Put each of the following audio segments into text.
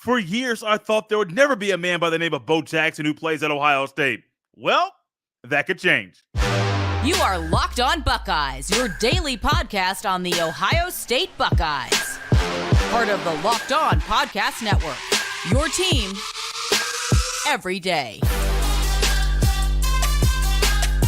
For years, I thought there would never be a man by the name of Bo Jackson who plays at Ohio State. Well, that could change. You are Locked On Buckeyes, your daily podcast on the Ohio State Buckeyes. Part of the Locked On Podcast Network, your team every day.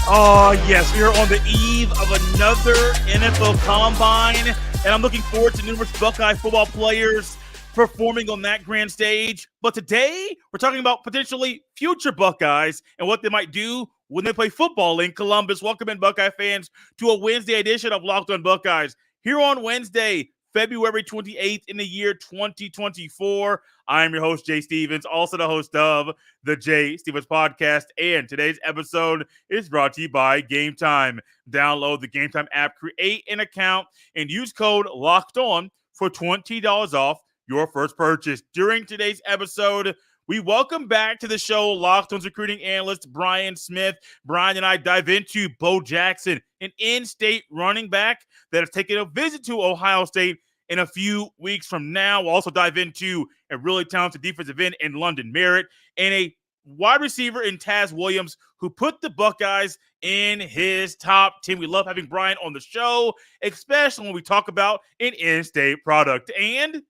Oh, yes, we are on the eve of another NFL Combine, and I'm looking forward to numerous Buckeye football players performing on that grand stage. But today, we're talking about potentially future Buckeyes and what they might do when they play football in Columbus. Welcome in, Buckeye fans, to a Wednesday edition of Locked On Buckeyes. Here on Wednesday, February 28th in the year 2024. I am your host, Jay Stevens, also the host of the Jay Stevens Podcast. And today's episode is brought to you by Gametime. Download the Gametime app, create an account, and use code LOCKEDON for $20 off your first purchase. During today's episode, we welcome back to the show Locked On's recruiting analyst, Brian Smith. Brian and I dive into Bo Jackson, an in-state running back that is taking a visit to Ohio State in a few weeks from now. We'll also dive into a really talented defensive end in London Meritt and a wide receiver in Taz Williams who put the Buckeyes in his top 10. We love having Brian on the show, especially when we talk about an in-state product. And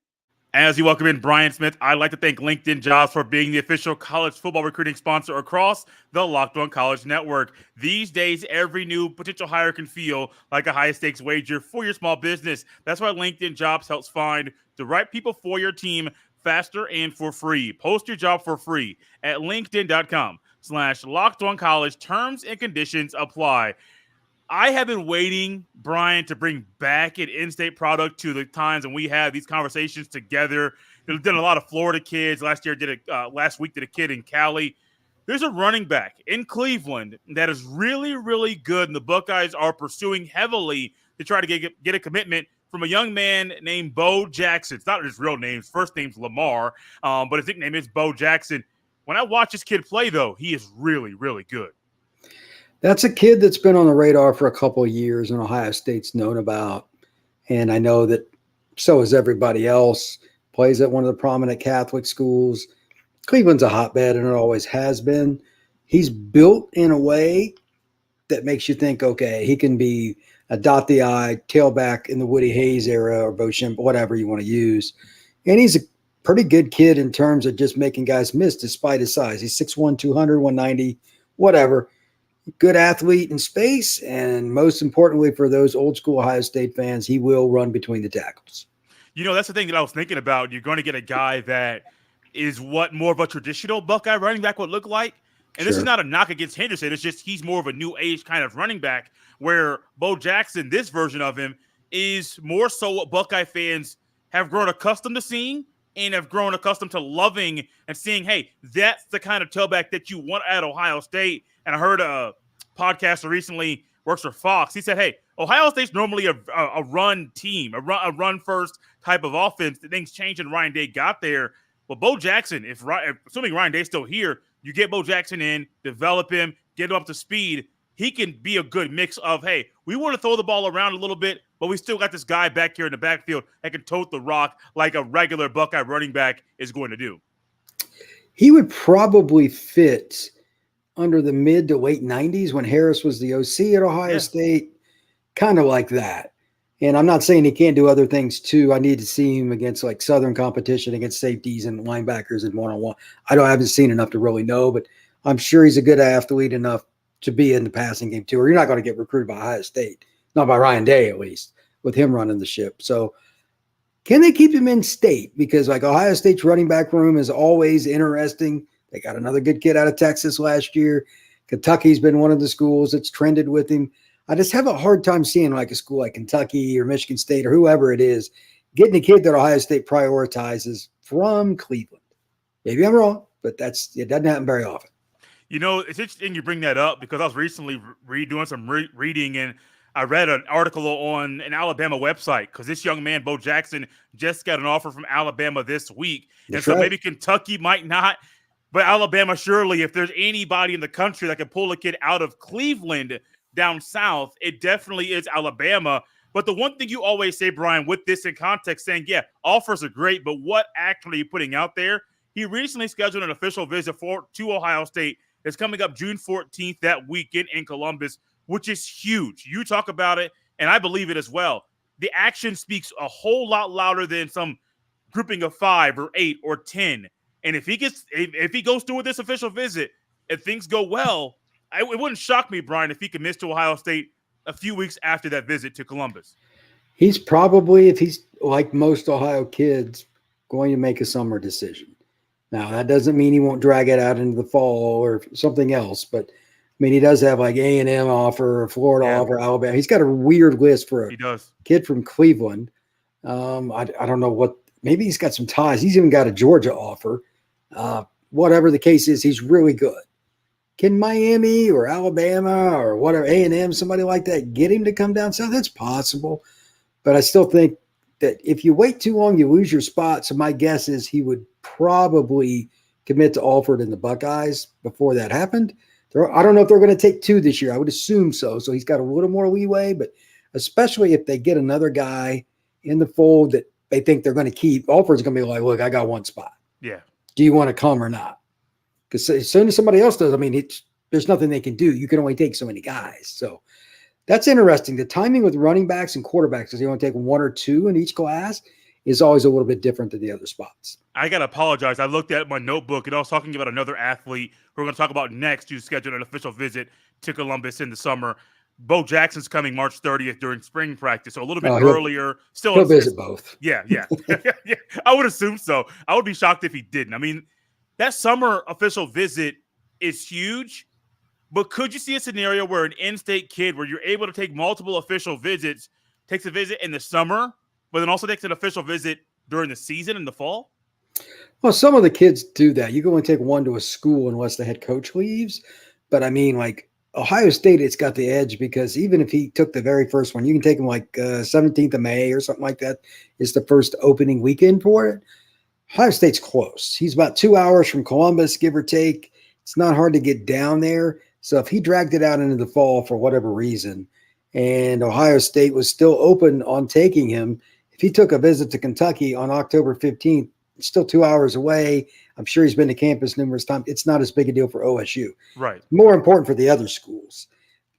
as you welcome in Brian Smith, I'd like to thank LinkedIn Jobs for being the official college football recruiting sponsor across the Locked On College Network. These days, every new potential hire can feel like a high-stakes wager for your small business. That's why LinkedIn Jobs helps find the right people for your team faster and for free. Post your job for free at linkedin.com/LockedOnCollege. Terms and conditions apply. I have been waiting, Brian, to bring back an in-state product to the times when we have these conversations together. We've done a lot of Florida kids. Last week did a kid in Cali. There's a running back in Cleveland that is really, really good, and the Buckeyes are pursuing heavily to try to get a commitment from a young man named Bo Jackson. It's not his real name. His first name's Lamar, but his nickname is Bo Jackson. When I watch this kid play, though, he is really, really good. That's a kid that's been on the radar for a couple of years and Ohio State's known about. And I know that so is everybody else. Plays at one of the prominent Catholic schools. Cleveland's a hotbed, and it always has been. He's built in a way that makes you think, okay, he can be a dot the I tailback in the Woody Hayes era or Bo Shimp, whatever you want to use. And he's a pretty good kid in terms of just making guys miss despite his size. He's 6'1", 200, 190, whatever. Good athlete in space, and most importantly for those old school Ohio State fans, he will run between the tackles. You know, that's the thing that I was thinking about. You're going to get a guy that is what more of a traditional Buckeye running back would look like. And This is not a knock against Henderson. It's just he's more of a new age kind of running back, where Bo Jackson, this version of him, is more so what Buckeye fans have grown accustomed to seeing and have grown accustomed to loving and seeing, hey, that's the kind of tailback that you want at Ohio State. And I heard a podcaster recently works for Fox. He said, hey, Ohio State's normally a run team, a run first type of offense. Things changed and Ryan Day got there. But Bo Jackson, assuming Ryan Day's still here, you get Bo Jackson in, develop him, get him up to speed. He can be a good mix of, hey, we want to throw the ball around a little bit, but we still got this guy back here in the backfield that can tote the rock like a regular Buckeye running back is going to do. He would probably fit under the mid to late 90s when Harris was the OC at Ohio State, kind of like that. And I'm not saying he can't do other things too. I need to see him against like Southern competition, against safeties and linebackers and one-on-one. I haven't seen enough to really know, but I'm sure he's a good athlete enough to be in the passing game too, or you're not going to get recruited by Ohio State, not by Ryan Day at least, with him running the ship. So can they keep him in state? Because like Ohio State's running back room is always interesting. They got another good kid out of Texas last year. Kentucky's been one of the schools that's trended with him. I just have a hard time seeing like a school like Kentucky or Michigan State or whoever it is getting a kid that Ohio State prioritizes from Cleveland. Maybe I'm wrong, but it doesn't happen very often. You know, it's interesting you bring that up because I was recently redoing some reading, and I read an article on an Alabama website because this young man, Bo Jackson, just got an offer from Alabama this week. That's and so right. Maybe Kentucky might not. But Alabama, surely, if there's anybody in the country that can pull a kid out of Cleveland down south, it definitely is Alabama. But the one thing you always say, Brian, with this in context, saying, yeah, offers are great, but what actually are you putting out there? He recently scheduled an official visit to Ohio State. It's coming up June 14th that weekend in Columbus, which is huge. You talk about it, and I believe it as well. The action speaks a whole lot louder than some grouping of 5 or 8 or 10. And if he goes through with this official visit, if things go well, it wouldn't shock me, Brian, if he commits to Ohio State a few weeks after that visit to Columbus. He's probably, if he's like most Ohio kids, going to make a summer decision. Now, that doesn't mean he won't drag it out into the fall or something else, but I mean, he does have like A&M offer, Florida offer, Alabama. He's got a weird list for a kid from Cleveland. I don't know what, maybe he's got some ties. He's even got a Georgia offer. Whatever the case is, he's really good. Can Miami or Alabama or whatever, A&M, somebody like that, get him to come down south? That's possible. But I still think that if you wait too long, you lose your spot. So my guess is he would probably commit to Alford and the Buckeyes before that happened. I don't know if they're going to take 2 this year. I would assume so. So he's got a little more leeway, but especially if they get another guy in the fold that they think they're going to keep, Alford's going to be like, look, I got 1 spot. Yeah. Do you want to come or not? Because as soon as somebody else does, I mean, there's nothing they can do. You can only take so many guys. So that's interesting. The timing with running backs and quarterbacks, because you only take 1 or 2 in each class, is always a little bit different than the other spots. I got to apologize. I looked at my notebook and I was talking about another athlete who we're going to talk about next who scheduled an official visit to Columbus in the summer. Bo Jackson's coming March 30th during spring practice, so a little bit earlier. Still, he'll visit both. Yeah. Yeah. I would assume so. I would be shocked if he didn't. I mean, that summer official visit is huge, but could you see a scenario where an in-state kid where you're able to take multiple official visits, takes a visit in the summer, but then also takes an official visit during the season in the fall? Well, some of the kids do that. You can only take 1 to a school unless the head coach leaves. But I mean, like Ohio State, it's got the edge because even if he took the very first one, you can take him like 17th of May or something like that is the first opening weekend for it. Ohio State's close. He's about 2 hours from Columbus, give or take. It's not hard to get down there. So if he dragged it out into the fall for whatever reason, and Ohio State was still open on taking him, if he took a visit to Kentucky on October 15th, it's still 2 hours away. I'm sure he's been to campus numerous times. It's not as big a deal for OSU. Right. More important for the other schools.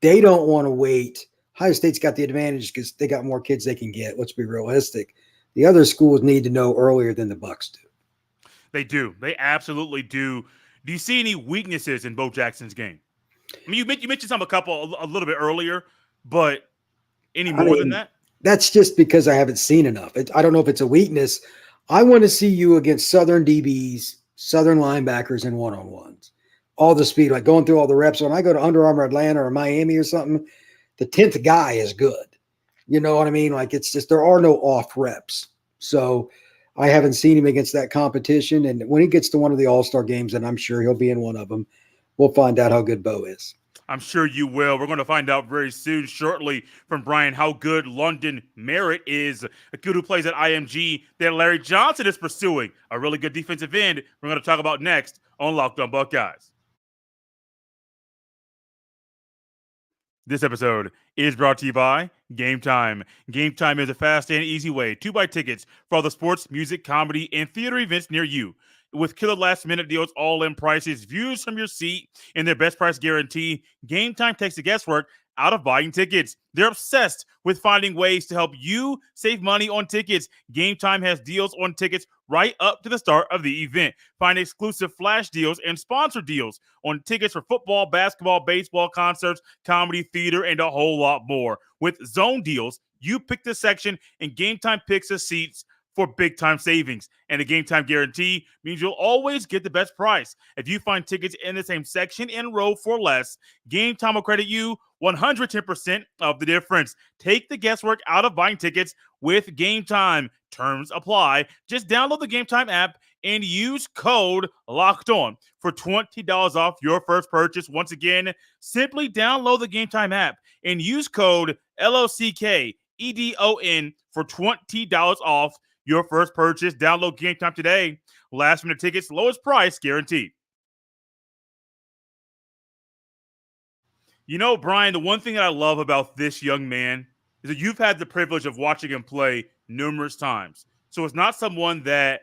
They don't want to wait. Ohio State's got the advantage because they got more kids they can get. Let's be realistic. The other schools need to know earlier than the Bucks do. They do. They absolutely do. Do you see any weaknesses in Bo Jackson's game? I mean, you mentioned some a little bit earlier, but any more than that? That's just because I haven't seen enough. I don't know if it's a weakness. I want to see you against Southern DBs, Southern linebackers, and one-on-ones. All the speed, like going through all the reps. When I go to Under Armour Atlanta or Miami or something, the 10th guy is good. You know what I mean? Like it's just there are no off reps. So I haven't seen him against that competition. And when he gets to one of the All-Star games, and I'm sure he'll be in one of them, we'll find out how good Bo is. I'm sure you will. We're going to find out very soon, shortly, from Brian, how good London Meritt is, a kid who plays at IMG that Larry Johnson is pursuing, a really good defensive end we're going to talk about next on Locked On Buckeyes. This episode is brought to you by Gametime. Gametime is a fast and easy way to buy tickets for all the sports, music, comedy, and theater events near you. With killer last-minute deals, all-in prices, views from your seat, and their best price guarantee, Gametime takes the guesswork out of buying tickets. They're obsessed with finding ways to help you save money on tickets. Gametime has deals on tickets right up to the start of the event. Find exclusive flash deals and sponsor deals on tickets for football, basketball, baseball, concerts, comedy, theater, and a whole lot more. With zone deals, you pick the section, and Gametime picks the seats for big-time savings. And the Gametime guarantee means you'll always get the best price. If you find tickets in the same section and row for less, Gametime will credit you 110% of the difference. Take the guesswork out of buying tickets with Gametime. Terms apply. Just download the Gametime app and use code LOCKEDON for $20 off your first purchase. Once again, simply download the Gametime app and use code LOCKEDON for $20 off your first purchase. Download Gametime today. Last minute tickets, lowest price guaranteed. You know, Brian, the one thing that I love about this young man is that you've had the privilege of watching him play numerous times. So it's not someone that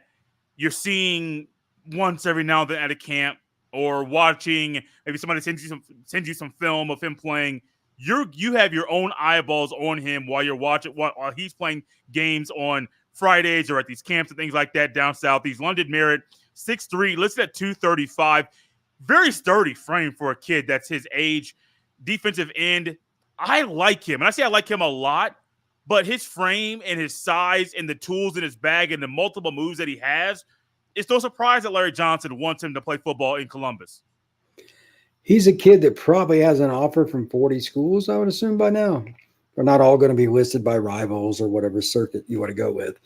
you're seeing once every now and then at a camp or watching. Maybe somebody sends you some film of him playing. You have your own eyeballs on him while you're watching while he's playing games on Fridays or at these camps and things like that down south. He's London Meritt, 6'3", listed at 235. Very sturdy frame for a kid that's his age. Defensive end. I like him. And I say I like him a lot, but his frame and his size and the tools in his bag and the multiple moves that he has, it's no surprise that Larry Johnson wants him to play football in Columbus. He's a kid that probably has an offer from 40 schools, I would assume, by now. They're not all going to be listed by Rivals or whatever circuit you want to go with.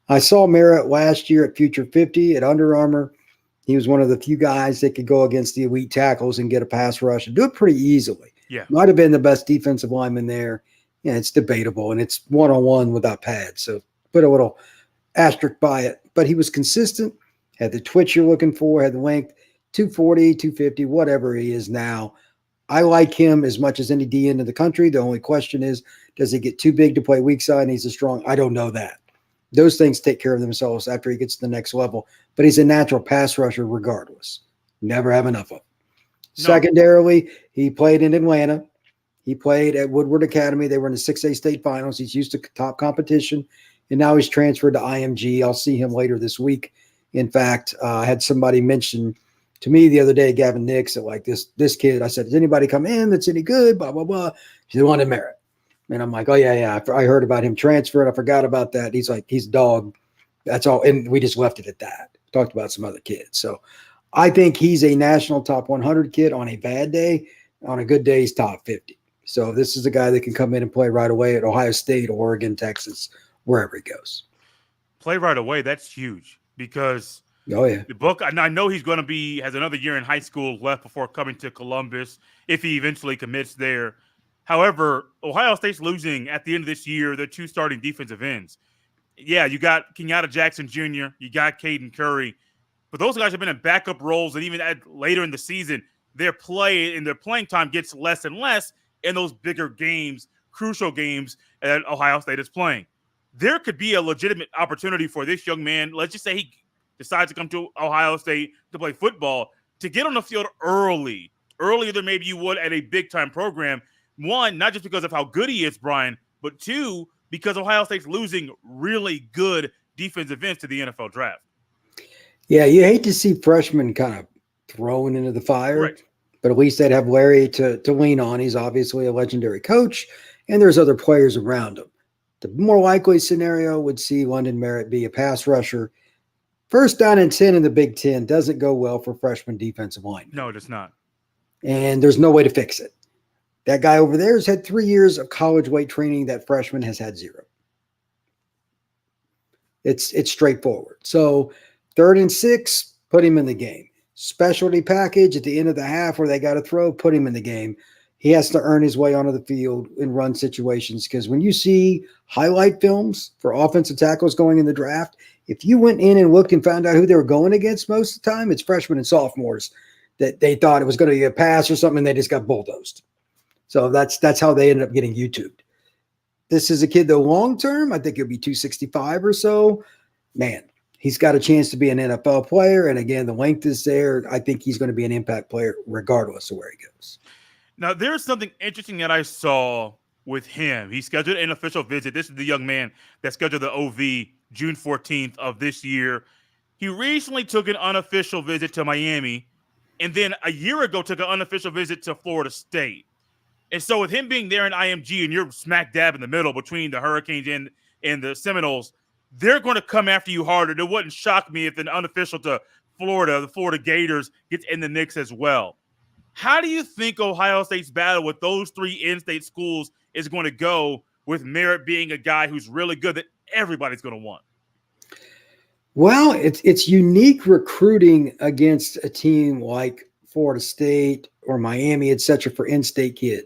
I saw Meritt last year at Future 50 at Under Armour. He was one of the few guys that could go against the elite tackles and get a pass rush and do it pretty easily. Yeah. Might have been the best defensive lineman there. Yeah, it's debatable, and it's one-on-one without pads. So put a little asterisk by it. But he was consistent, had the twitch you're looking for, had the length, 240, 250, whatever he is now. I like him as much as any D end in the country. The only question is, does he get too big to play weak side and he's a strong? I don't know that. Those things take care of themselves after he gets to the next level. But he's a natural pass rusher regardless. Never have enough of him. No. Secondarily, he played in Atlanta. He played at Woodward Academy. They were in the 6A state finals. He's used to top competition. And now he's transferred to IMG. I'll see him later this week. In fact, I had somebody mention to me the other day, Gavin Nix, that like this kid, I said, does anybody come in that's any good? Blah, blah, blah. He's the one in Meritt. And I'm like, oh, yeah. I heard about him transferring. I forgot about that. He's like, he's a dog. That's all. And we just left it at that. Talked about some other kids. So I think he's a national top 100 kid on a bad day. On a good day, he's top 50. So this is a guy that can come in and play right away at Ohio State, Oregon, Texas, wherever he goes. Play right away. That's huge because the book, I know he's going to has another year in high school left before coming to Columbus if he eventually commits there. However, Ohio State's losing at the end of this year their two starting defensive ends. Yeah, you got Kenyatta Jackson Jr., you got Caden Curry, but those guys have been in backup roles, and even later in the season, their playing time gets less and less in those bigger games, crucial games that Ohio State is playing. There could be a legitimate opportunity for this young man. Let's just say he decides to come to Ohio State to play football, to get on the field earlier than maybe you would at a big-time program. One, not just because of how good he is, Brian, but two, because Ohio State's losing really good defensive ends to the NFL draft. Yeah, you hate to see freshmen kind of thrown into the fire, right. But at least they'd have Larry to lean on. He's obviously a legendary coach, and there's other players around him. The more likely scenario would see London Meritt be a pass rusher. First down and 10 in the Big Ten doesn't go well for freshman defensive line. No, it does not. And there's no way to fix it. That guy over there has had 3 years of college weight training. That freshman has had 0. It's straightforward. So 3rd and 6, put him in the game. Specialty package at the end of the half where they got to throw, put him in the game. He has to earn his way onto the field in run situations because when you see highlight films for offensive tackles going in the draft, if you went in and looked and found out who they were going against most of the time, it's freshmen and sophomores that they thought it was going to be a pass or something and they just got bulldozed. So that's how they ended up getting YouTubed. This is a kid, though, long-term, I think he'll be 265 or so. Man, he's got a chance to be an NFL player. And again, the length is there. I think he's going to be an impact player regardless of where he goes. Now, there's something interesting that I saw with him. He scheduled an official visit. This is the young man that scheduled the OV June 14th of this year. He recently took an unofficial visit to Miami, and then a year ago took an unofficial visit to Florida State. And so with him being there in IMG and you're smack dab in the middle between the Hurricanes and the Seminoles, they're going to come after you harder. It wouldn't shock me if an unofficial to Florida, the Florida Gators, gets in the mix as well. How do you think Ohio State's battle with those 3 in-state schools is going to go with Meritt being a guy who's really good that everybody's going to want? Well, it's unique recruiting against a team like Florida State or Miami, et cetera, for in-state kid.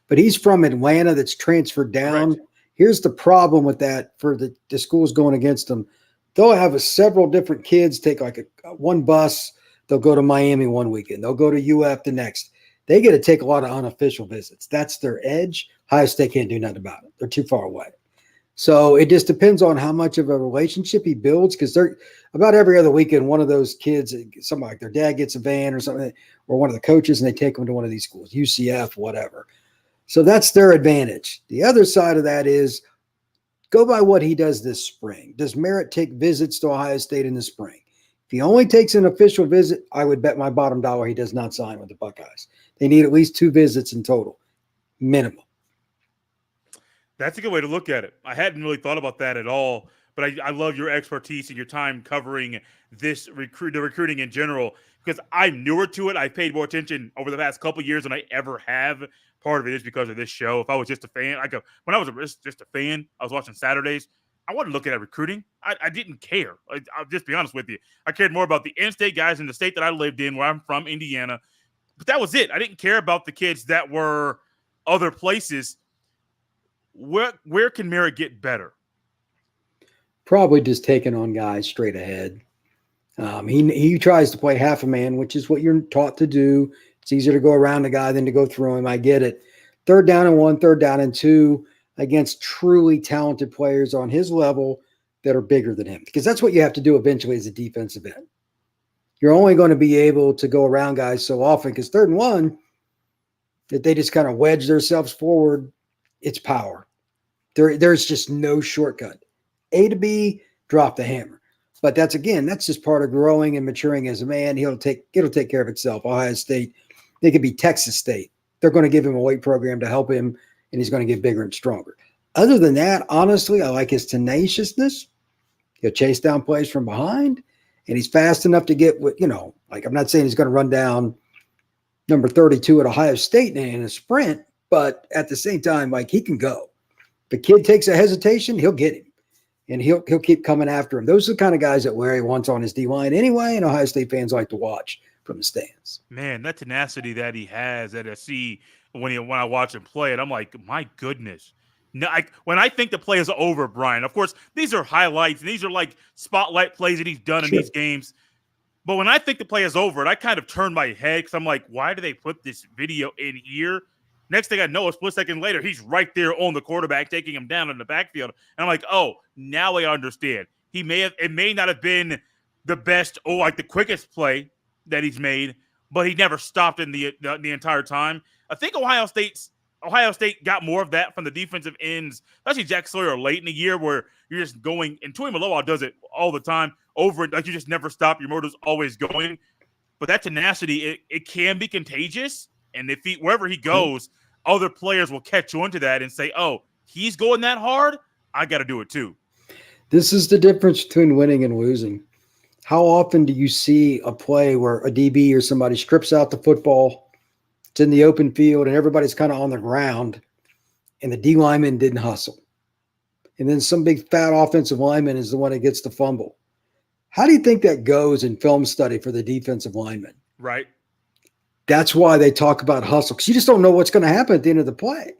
But he's from Atlanta that's transferred down. Right. Here's the problem with that for the schools going against them. They'll have several different kids take like one bus. They'll go to Miami one weekend. They'll go to UF the next. They get to take a lot of unofficial visits. That's their edge. Ohio State can't do nothing about it. They're too far away. So it just depends on how much of a relationship he builds, because they're about every other weekend, one of those kids, somebody like their dad gets a van or something, or one of the coaches, and they take them to one of these schools, UCF, whatever. So that's their advantage. The other side of that is go by what he does this spring. Does Meritt take visits to Ohio State in the spring? If he only takes an official visit, I would bet my bottom dollar he does not sign with the Buckeyes. They need at least 2 visits in total, minimum. That's a good way to look at it. I hadn't really thought about that at all, but I love your expertise and your time covering the recruiting in general, because I'm newer to it. I've paid more attention over the past couple of years than I ever have. Part of it is because of this show. If I was just a fan, when I was just a fan, I was watching Saturdays, I wasn't looking at recruiting. I didn't care. I'll just be honest with you. I cared more about the in-state guys in the state that I lived in, where I'm from, Indiana. But that was it. I didn't care about the kids that were other places. Where can Meritt get better? Probably just taking on guys straight ahead. He tries to play half a man, which is what you're taught to do. It's easier to go around a guy than to go through him. I get it. 3rd down and 1, 3rd down and 2 against truly talented players on his level that are bigger than him, because that's what you have to do eventually as a defensive end. You're only going to be able to go around guys so often, because 3rd and 1, that they just kind of wedge themselves forward, it's power. There's just no shortcut. A to B, drop the hammer. But that's just part of growing and maturing as a man. It'll take care of itself. Ohio State, they could be Texas State. They're going to give him a weight program to help him, and he's going to get bigger and stronger. Other than that, honestly, I like his tenaciousness. He'll chase down plays from behind, and he's fast enough to get what, like, I'm not saying he's going to run down number 32 at Ohio State in a sprint, but at the same time, like, he can go. The kid takes a hesitation, he'll get him, and he'll keep coming after him. Those are the kind of guys that Larry wants on his D-line anyway, and Ohio State fans like to watch from the stands. Man, that tenacity that he has that I see when I watch him play it, I'm like, my goodness. No, when I think the play is over, Brian, of course, these are highlights, and these are like spotlight plays that he's done in these games. But when I think the play is over, I kind of turn my head, because I'm like, why do they put this video in here? Next thing I know, a split second later, he's right there on the quarterback, taking him down in the backfield. And I'm like, oh, now I understand. It may not have been the best or like the quickest play that he's made, but he never stopped in the entire time. I think Ohio State got more of that from the defensive ends, especially Jack Sawyer late in the year, where you're just going, and Tui Maloa does it all the time, over, like, you just never stop. Your motor's always going. But that tenacity, it can be contagious. And if wherever he goes, other players will catch on to that and say, oh, he's going that hard, I got to do it too. This is the difference between winning and losing. How often do you see a play where a DB or somebody strips out the football, it's in the open field, and everybody's kind of on the ground, and the D lineman didn't hustle? And then some big fat offensive lineman is the one that gets the fumble. How do you think that goes in film study for the defensive lineman? Right. That's why they talk about hustle, because you just don't know what's going to happen at the end of the play,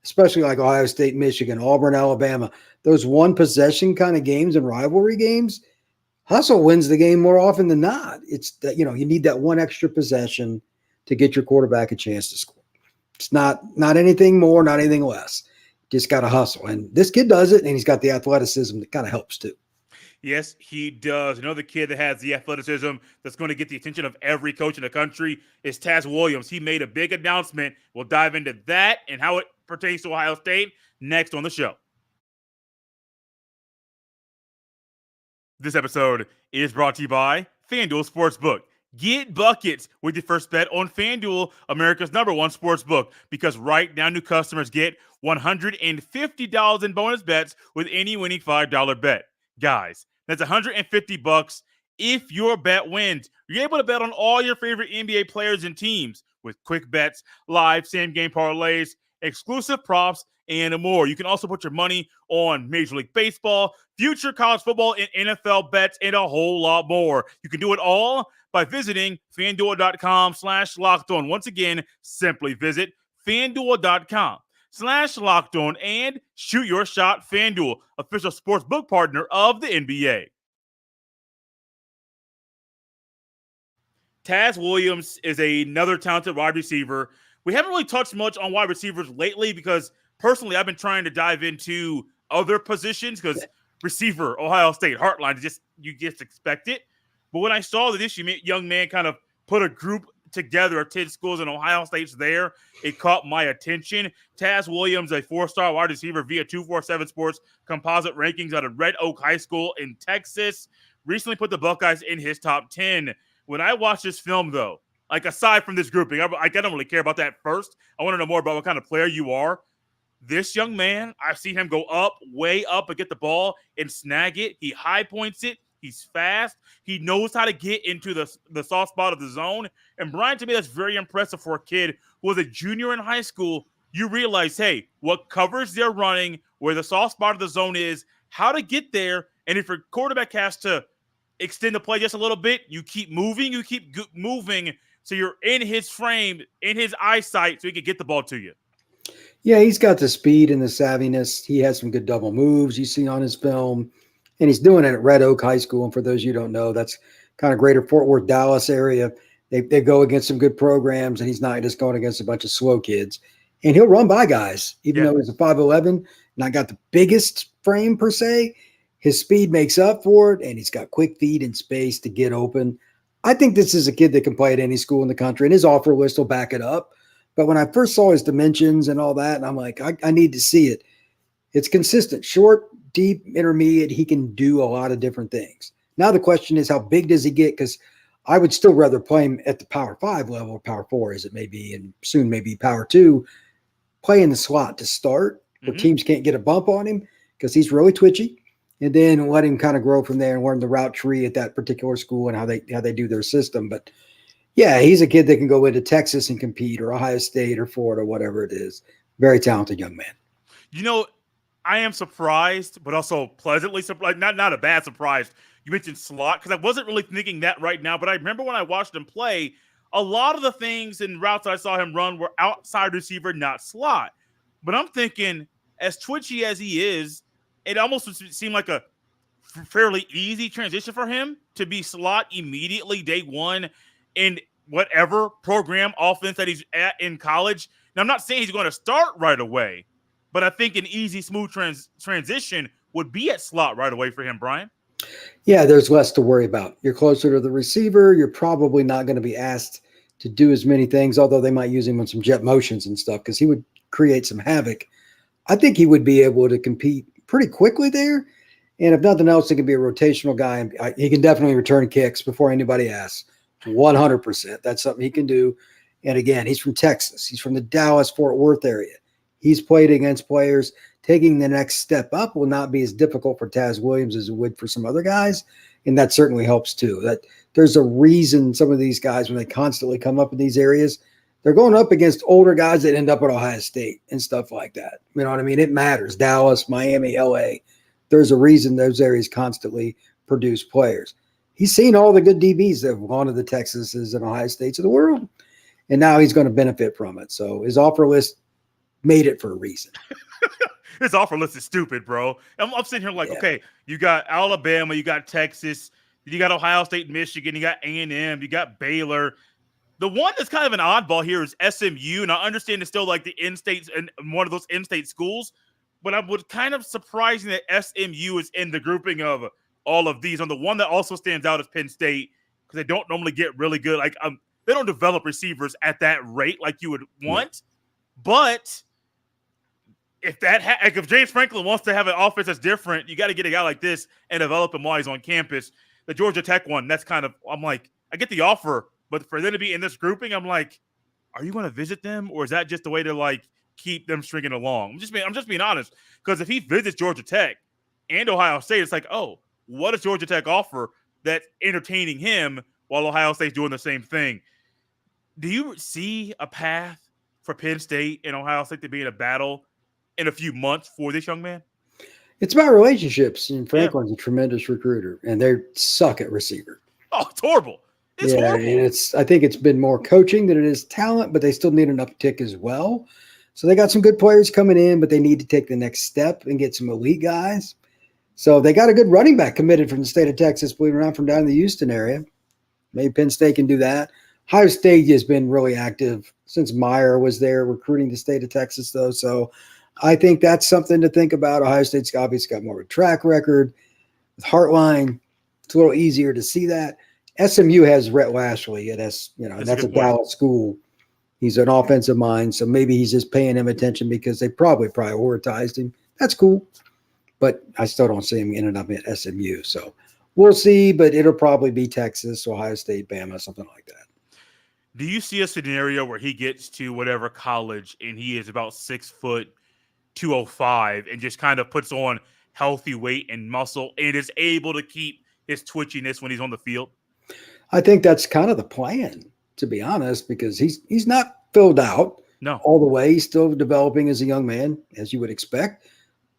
especially like Ohio State, Michigan, Auburn, Alabama, those one possession kind of games and rivalry games. Hustle wins the game more often than not. It's that, you need that one extra possession to get your quarterback a chance to score. It's not anything more, not anything less. Just got to hustle. And this kid does it, and he's got the athleticism that kind of helps too. Yes, he does. Another kid that has the athleticism that's going to get the attention of every coach in the country is Taz Williams. He made a big announcement. We'll dive into that and how it pertains to Ohio State next on the show. This episode is brought to you by FanDuel Sportsbook. Get buckets with your first bet on FanDuel, America's #1 sportsbook, because right now new customers get $150 in bonus bets with any winning $5 bet. Guys, that's $150 if your bet wins. You're able to bet on all your favorite NBA players and teams with quick bets, live same-game parlays, exclusive props, and more. You can also put your money on Major League Baseball, future college football, and NFL bets, and a whole lot more. You can do it all by visiting FanDuel.com/LockedOn. Once again, simply visit FanDuel.com/LockedOn and shoot your shot. FanDuel, official sports book partner of the NBA. Taz Williams is another talented wide receiver. We haven't really touched much on wide receivers lately because personally, I've been trying to dive into other positions because receiver, Ohio State, Heartline, you just expect it. But when I saw that this young man kind of put a group together of 10 schools and Ohio State's there, it caught my attention. Taz Williams, a 4-star wide receiver via 247 Sports composite rankings out of Red Oak High School in Texas, recently put the Buckeyes in his top 10. When I watched this film, though, like aside from this grouping, I don't really care about that first. I want to know more about what kind of player you are. This young man, I've seen him go up, way up, and get the ball and snag it. He high points it. He's fast. He knows how to get into the soft spot of the zone. And Brian, to me, that's very impressive for a kid who was a junior in high school. You realize, hey, what covers they're running, where the soft spot of the zone is, how to get there. And if your quarterback has to extend the play just a little bit, you keep moving, moving, so you're in his frame, in his eyesight, so he can get the ball to you. Yeah, he's got the speed and the savviness. He has some good double moves you see on his film. And he's doing it at Red Oak High School. And for those you don't know, that's kind of greater Fort Worth, Dallas area. They go against some good programs, and he's not just going against a bunch of slow kids. And he'll run by guys, even though he's a 5'11", not got the biggest frame per se. His speed makes up for it, and he's got quick feet and space to get open. I think this is a kid that can play at any school in the country, and his offer list will back it up. But when I first saw his dimensions and all that, and I'm like, I need to see it. It's consistent, short, deep, intermediate. He can do a lot of different things. Now the question is, how big does he get? Because I would still rather play him at the Power 5 level, or Power 4 as it may be, and soon maybe Power 2, play in the slot to start where teams can't get a bump on him because he's really twitchy, and then let him kind of grow from there and learn the route tree at that particular school and how they do their system. But yeah, he's a kid that can go into Texas and compete, or Ohio State or Florida, whatever it is. Very talented young man. You know, I am surprised, but also pleasantly surprised. Not a bad surprise. You mentioned slot, because I wasn't really thinking that right now, but I remember when I watched him play, a lot of the things and routes I saw him run were outside receiver, not slot. But I'm thinking, as twitchy as he is, it almost seemed like a fairly easy transition for him to be slot immediately day one in whatever program offense that he's at in college. Now, I'm not saying he's going to start right away, but I think an easy, smooth transition would be at slot right away for him, Brian. Yeah, there's less to worry about. You're closer to the receiver. You're probably not going to be asked to do as many things, although they might use him on some jet motions and stuff because he would create some havoc. I think he would be able to compete pretty quickly there. And if nothing else, he can be a rotational guy. And he can definitely return kicks before anybody asks. 100%. That's something he can do. And again, he's from Texas. He's from the Dallas-Fort Worth area. He's played against players. Taking the next step up will not be as difficult for Taz Williams as it would for some other guys. And that certainly helps too. That there's a reason some of these guys, when they constantly come up in these areas, they're going up against older guys that end up at Ohio State and stuff like that. You know what I mean? It matters. Dallas, Miami, LA. There's a reason those areas constantly produce players. He's seen all the good DBs that have gone to the Texases and Ohio States of the world, and now he's going to benefit from it. So his offer list made it for a reason. His offer list is stupid, bro. I'm sitting here like, okay, you got Alabama, you got Texas, you got Ohio State, Michigan, you got A&M, you got Baylor. The one that's kind of an oddball here is SMU, and I understand it's still like the in-state and one of those in-state schools, but I was kind of surprising that SMU is in the grouping of all of these. And the one that also stands out is Penn State, because they don't normally get really good. Like they don't develop receivers at that rate like you would want. But if if James Franklin wants to have an offense that's different, you got to get a guy like this and develop him while he's on campus. The Georgia Tech one, that's kind of, I'm like, I get the offer, but for them to be in this grouping, I'm like, are you going to visit them, or is that just a way to like keep them stringing along? I'm just being honest, because if he visits Georgia Tech and Ohio State, it's like, oh, what does Georgia Tech offer that's entertaining him while Ohio State's doing the same thing? Do you see a path for Penn State and Ohio State to be in a battle in a few months for this young man? It's about relationships, and Franklin's a tremendous recruiter, and they suck at receiver. Oh, it's horrible. It's horrible. And I think it's been more coaching than it is talent, but they still need an uptick as well. So they got some good players coming in, but they need to take the next step and get some elite guys. So they got a good running back committed from the state of Texas, believe it or not, from down in the Houston area. Maybe Penn State can do that. Ohio State has been really active since Meyer was there recruiting the state of Texas, though. So I think that's something to think about. Ohio State's obviously got more of a track record. With Heartline, it's a little easier to see that. SMU has Rhett Lashley. That's a Dallas school. He's an offensive mind, so maybe he's just paying him attention because they probably prioritized him. That's cool. But I still don't see him ending up at SMU. So we'll see, but it'll probably be Texas, Ohio State, Bama, something like that. Do you see a scenario where he gets to whatever college and he is about 6'205" and just kind of puts on healthy weight and muscle and is able to keep his twitchiness when he's on the field? I think that's kind of the plan, to be honest, because he's not filled out all the way. He's still developing as a young man, as you would expect.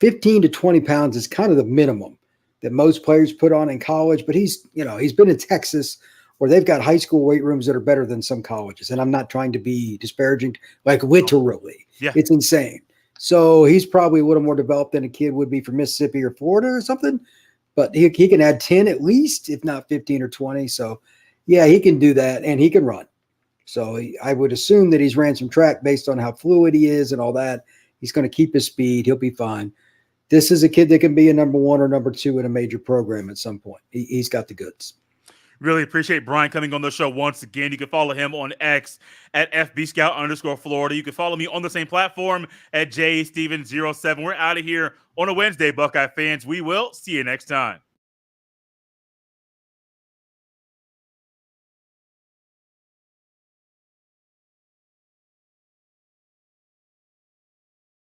15 to 20 pounds is kind of the minimum that most players put on in college, but he's been in Texas where they've got high school weight rooms that are better than some colleges. And I'm not trying to be disparaging, like literally. Yeah. It's insane. So he's probably a little more developed than a kid would be from Mississippi or Florida or something, but he can add 10 at least, if not 15 or 20. So yeah, he can do that and he can run. So I would assume that he's ran some track based on how fluid he is and all that. He's going to keep his speed. He'll be fine. This is a kid that can be a number 1 or number 2 in a major program at some point. He's got the goods. Really appreciate Brian coming on the show once again. You can follow him on X at FBScout_Florida. You can follow me on the same platform at JSteven07. We're out of here on a Wednesday, Buckeye fans. We will see you next time.